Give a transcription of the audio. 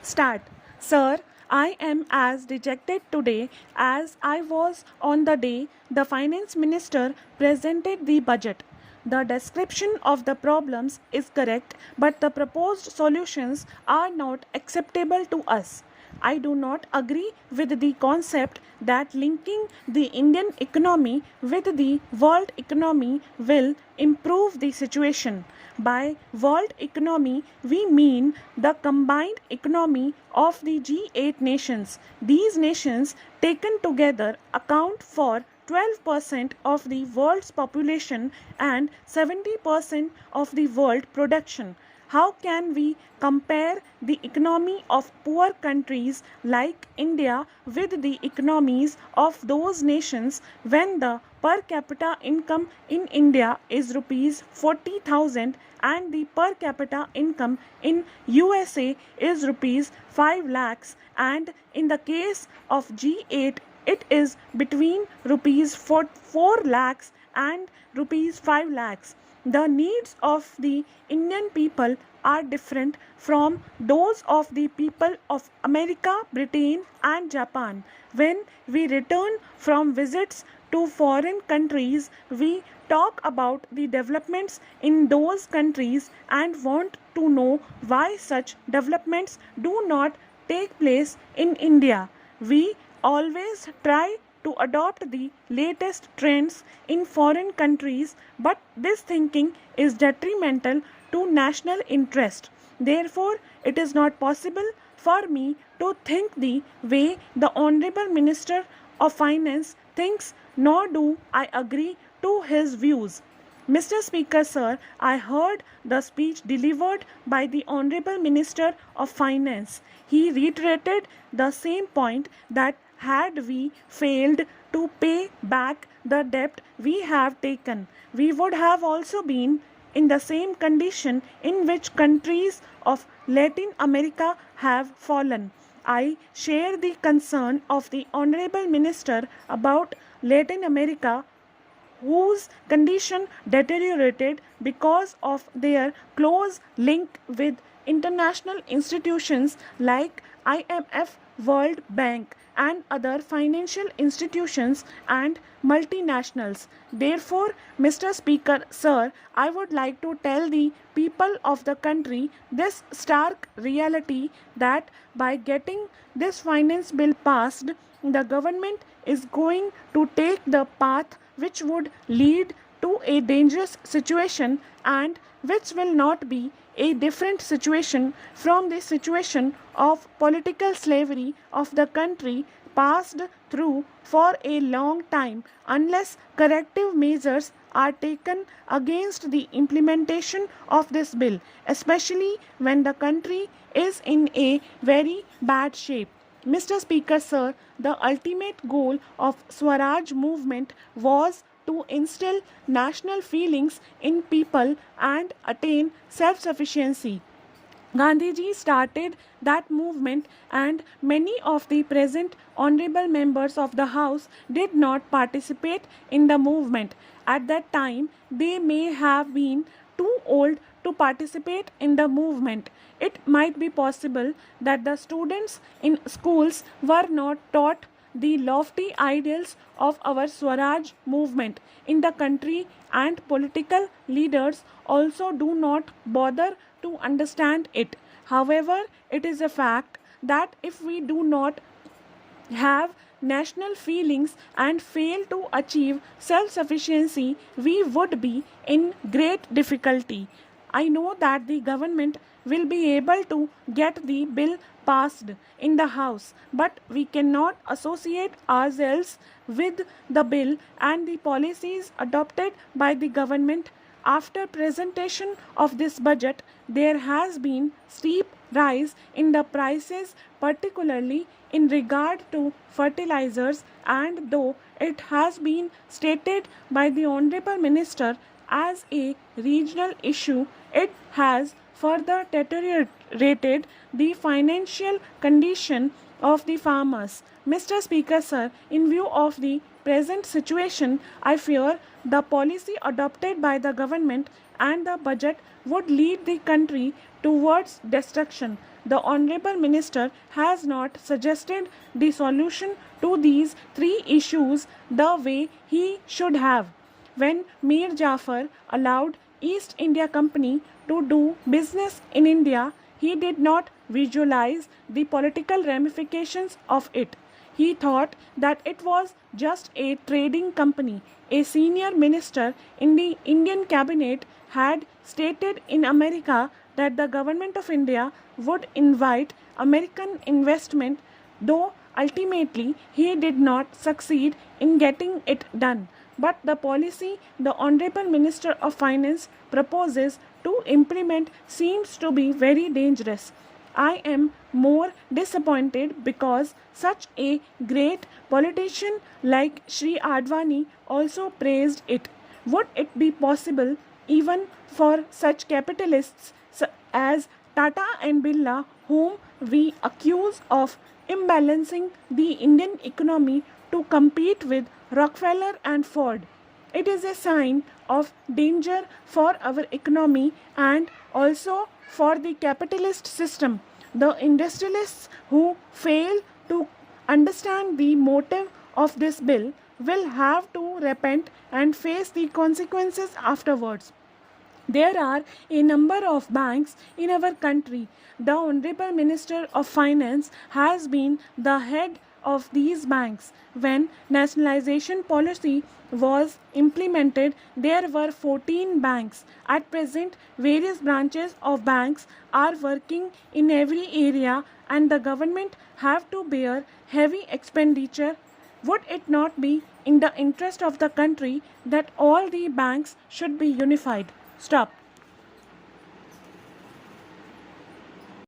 Start. Sir, I am as dejected today as I was on the day the finance minister presented the budget. The description of the problems is correct, but the proposed solutions are not acceptable to us. I do not agree with the concept that linking the Indian economy with the world economy will improve the situation. By world economy, we mean the combined economy of the G8 nations. These nations, taken together, account for 12% of the world's population and 70% of the world production. How can we compare the economy of poor countries like India with the economies of those nations when the per capita income in India is rupees 40,000 and the per capita income in USA is rupees 5 lakhs, and in the case of G8 it is between rupees 4 lakhs and rupees 5 lakhs. The needs of the Indian people are different from those of the people of America, Britain, and Japan. When we return from visits to foreign countries, we talk about the developments in those countries and want to know why such developments do not take place in India. We always try to adopt the latest trends in foreign countries, but this thinking is detrimental to national interest. Therefore, it is not possible for me to think the way the Honorable Minister of Finance thinks, nor do I agree to his views. Mr. Speaker, sir, I heard the speech delivered by the Honorable Minister of Finance. He reiterated the same point that had we failed to pay back the debt we have taken, we would have also been in the same condition in which countries of Latin America have fallen. I share the concern of the Honorable Minister about Latin America, whose condition deteriorated because of their close link with international institutions like IMF, World Bank, and other financial institutions and multinationals. Therefore, Mr. Speaker, sir, I would like to tell the people of the country this stark reality that by getting this finance bill passed, the government is going to take the path which would lead to a dangerous situation and which will not be a different situation from the situation of political slavery of the country passed through for a long time unless corrective measures are taken against the implementation of this bill, especially when the country is in a very bad shape. Mr. Speaker, sir, the ultimate goal of Swaraj movement was to instill national feelings in people and attain self-sufficiency. Gandhiji started that movement, and many of the present honorable members of the House did not participate in the movement. At that time, they may have been too old to participate in the movement. It might be possible that the students in schools were not taught the lofty ideals of our Swaraj movement in the country, and political leaders also do not bother to understand it. However, it is a fact that if we do not have national feelings and fail to achieve self sufficiency, we would be in great difficulty. I know that the government will be able to get the bill passed in the House, but we cannot associate ourselves with the bill and the policies adopted by the government. After presentation of this budget, there has been steep rise in the prices, particularly in regard to fertilizers, and though it has been stated by the Honorable Minister as a regional issue, it has further deteriorated the financial condition of the farmers. Mr. Speaker, sir, in view of the present situation, I fear the policy adopted by the government and the budget would lead the country towards destruction. The Honorable Minister has not suggested the solution to these three issues the way he should have. When Mir Jafar allowed East India Company to do business in India, he did not visualize the political ramifications of it. He thought that it was just a trading company. A senior minister in the Indian cabinet had stated in America that the government of India would invite American investment, though ultimately he did not succeed in getting it done. But the policy the Honorable Minister of Finance proposes to implement seems to be very dangerous. I am more disappointed because such a great politician like Sri Advani also praised it. Would it be possible even for such capitalists as Tata and Birla, whom we accuse of imbalancing the Indian economy, to compete with Rockefeller and Ford? It is a sign of danger for our economy and also for the capitalist system. The industrialists who fail to understand the motive of this bill will have to repent and face the consequences afterwards. There are a number of banks in our country. The Honorable Minister of Finance has been the head of these banks. When nationalization policy was implemented, there were 14 banks. At present, various branches of banks are working in every area and the government have to bear heavy expenditure. Would it not be in the interest of the country that all the banks should be unified? Stop.